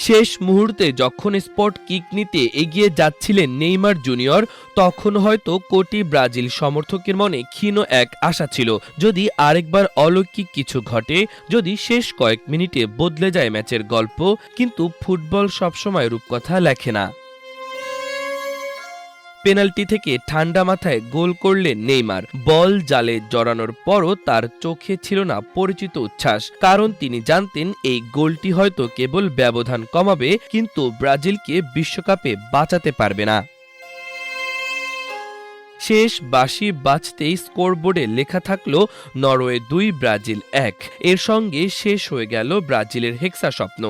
শেষ মুহূর্তে যখন স্পট কিক নিতে এগিয়ে যাচ্ছিলেন নেইমার জুনিয়র, তখন হয়তো কোটি ব্রাজিল সমর্থকের মনে ক্ষীণ এক আশা ছিল, যদি আরেকবার অলৌকিক কিছু ঘটে, যদি শেষ কয়েক মিনিটে বদলে যায় ম্যাচের গল্প। কিন্তু ফুটবল সবসময় রূপকথা লেখে না। পেনাল্টি থেকে ঠান্ডা মাথায় গোল করলেন নেইমার। বল জালে জড়ানোর পরও তার চোখে ছিল না পরিচিত উচ্ছ্বাস, কারণ তিনি জানতেন এই গোলটি হয়তো কেবল ব্যবধান কমাবে, কিন্তু ব্রাজিলকে বিশ্বকাপে বাঁচাতে পারবে না। শেষ বাঁশি বাজতেই স্কোরবোর্ডে লেখা থাকলো নরওয়ে ২, ব্রাজিল ১। এর সঙ্গে শেষ হয়ে গেল ব্রাজিলের হেক্সা স্বপ্ন,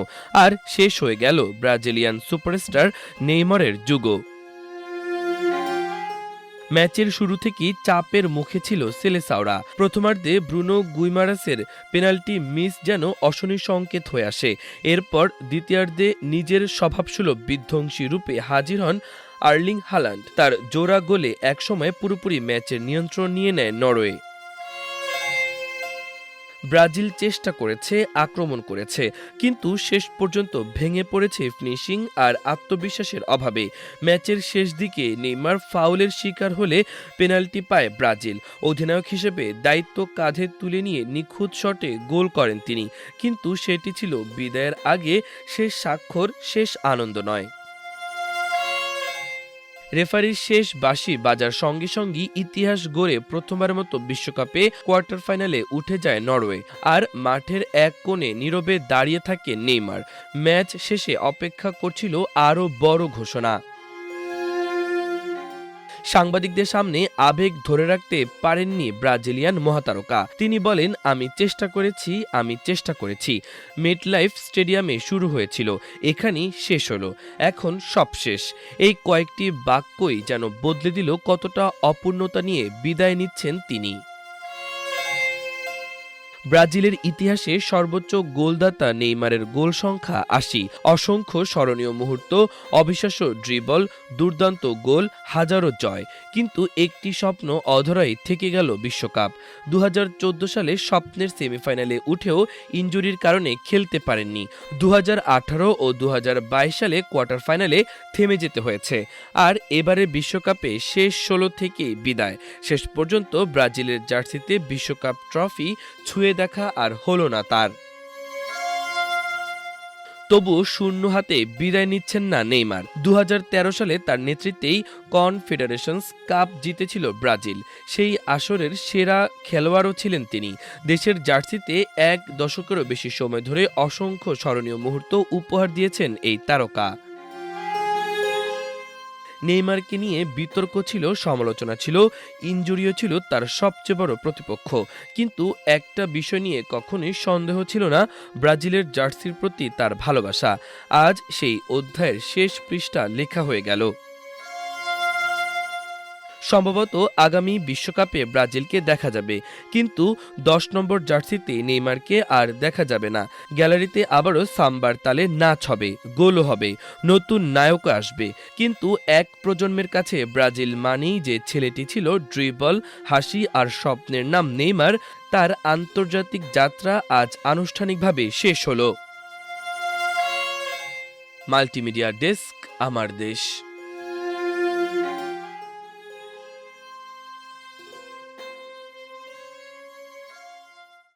আর শেষ হয়ে গেল ব্রাজিলিয়ান সুপারস্টার নেইমারের যুগ। ম্যাচের শুরু থেকেই চাপের মুখে ছিল সেলেসাওরা। প্রথমার্ধে ব্রুনো গুইমারাসের পেনাল্টি মিস যেন অশনি সংকেত হয়ে আসে। এরপর দ্বিতীয়ার্ধে নিজের স্বভাবসুলভ বিধ্বংসী রূপে হাজির হন আর্লিং হালান্ড। তার জোড়া গোলে একসময় পুরোপুরি ম্যাচের নিয়ন্ত্রণ নিয়ে নেয় নরওয়ে। ব্রাজিল চেষ্টা করেছে, আক্রমণ করেছে, কিন্তু শেষ পর্যন্ত ভেঙে পড়েছে ফিনিশিং আর আত্মবিশ্বাসের অভাবে। ম্যাচের শেষ দিকে নেইমার ফাউলের শিকার হলে পেনাল্টি পায় ব্রাজিল। অধিনায়ক হিসেবে দায়িত্ব কাঁধে তুলে নিয়ে নিখুঁত শটে গোল করেন তিনি, কিন্তু সেটি ছিল বিদায়ের আগে শেষ স্বাক্ষর, শেষ আনন্দ নয়। রেফারির শেষ বাঁশি বাজার সঙ্গে সঙ্গেই ইতিহাস গড়ে প্রথমবারের মতো বিশ্বকাপে কোয়ার্টার ফাইনালে উঠে যায় নরওয়ে। আর মাঠের এক কোণে নীরবে দাঁড়িয়ে থাকে নেইমার। ম্যাচ শেষে অপেক্ষা করছিল আরও বড় ঘোষণা। সাংবাদিকদের সামনে আবেগ ধরে রাখতে পারেননি ব্রাজিলিয়ান মহাতারকা। তিনি বলেন, আমি চেষ্টা করেছি। মেটলাইফ স্টেডিয়ামে শুরু হয়েছিল, এখানেই শেষ হলো, এখন সব শেষ। এই কয়েকটি বাক্যই যেন বদলে দিল কতটা অপূর্ণতা নিয়ে বিদায় নিচ্ছেন তিনি। ব্রাজিলের ইতিহাসে সর্বোচ্চ গোলদাতা নেইমারের গোল সংখ্যা ৮০। অসংখ্য স্মরণীয় মুহূর্ত, অবিশ্বাস্য ড্রিবল, দুর্দান্ত গোল, হাজারো জয়। কিন্তু একটি স্বপ্ন অধরাই থেকে গেল বিশ্বকাপ। ২০১৪ সালে স্বপ্নের সেমিফাইনালে উঠেও ইনজুরির কারণে খেলতে পারেননি। ২০১৮ ও ২০২২ সালে কোয়ার্টার ফাইনালে থেমে যেতে হয়েছে। আর এবারে বিশ্বকাপে শেষ ১৬ থেকেই বিদায়। শেষ পর্যন্ত ব্রাজিলের জার্সিতে বিশ্বকাপ ট্রফি ছুঁয়ে দেখা আর হলো না তার। তবু শূন্য হাতে বিদায় নিচ্ছেন না নেইমার। ২০১৩ সালে তার নেতৃত্বেই কনফেডারেশনস কাপ জিতেছিল ব্রাজিল। সেই আসরের সেরা খেলোয়াড়ও ছিলেন তিনি। দেশের জার্সিতে এক দশকেরও বেশি সময় ধরে অসংখ্য স্মরণীয় মুহূর্ত উপহার দিয়েছেন এই তারকা। নেইমারকে নিয়ে বিতর্ক ছিল, সমালোচনা ছিল, ইনজুরিও ছিল তার সবচেয়ে বড় প্রতিপক্ষ। কিন্তু একটা বিষয় নিয়ে কখনোই সন্দেহ ছিল না, ব্রাজিলের জার্সির প্রতি তার ভালোবাসা। আজ সেই অধ্যায়ের শেষ পৃষ্ঠা লেখা হয়ে গেল। সম্ভবত আগামী বিশ্বকাপে ব্রাজিলকে দেখা যাবে, কিন্তু ১০ নম্বর জার্সিতে নেইমারকে আর দেখা যাবে না। গ্যালারিতে আবারও সাম্বার তালে নাচ হবে, গোলও হবে, নতুন নায়কও আসবে। কিন্তু এক প্রজন্মের কাছে ব্রাজিল মানেই যে ছেলেটি ছিল ড্রিবল, হাসি আর স্বপ্নের নাম নেইমার, তার আন্তর্জাতিক যাত্রা আজ আনুষ্ঠানিকভাবে শেষ হলো। মাল্টিমিডিয়া ডেস্ক, আমার দেশ।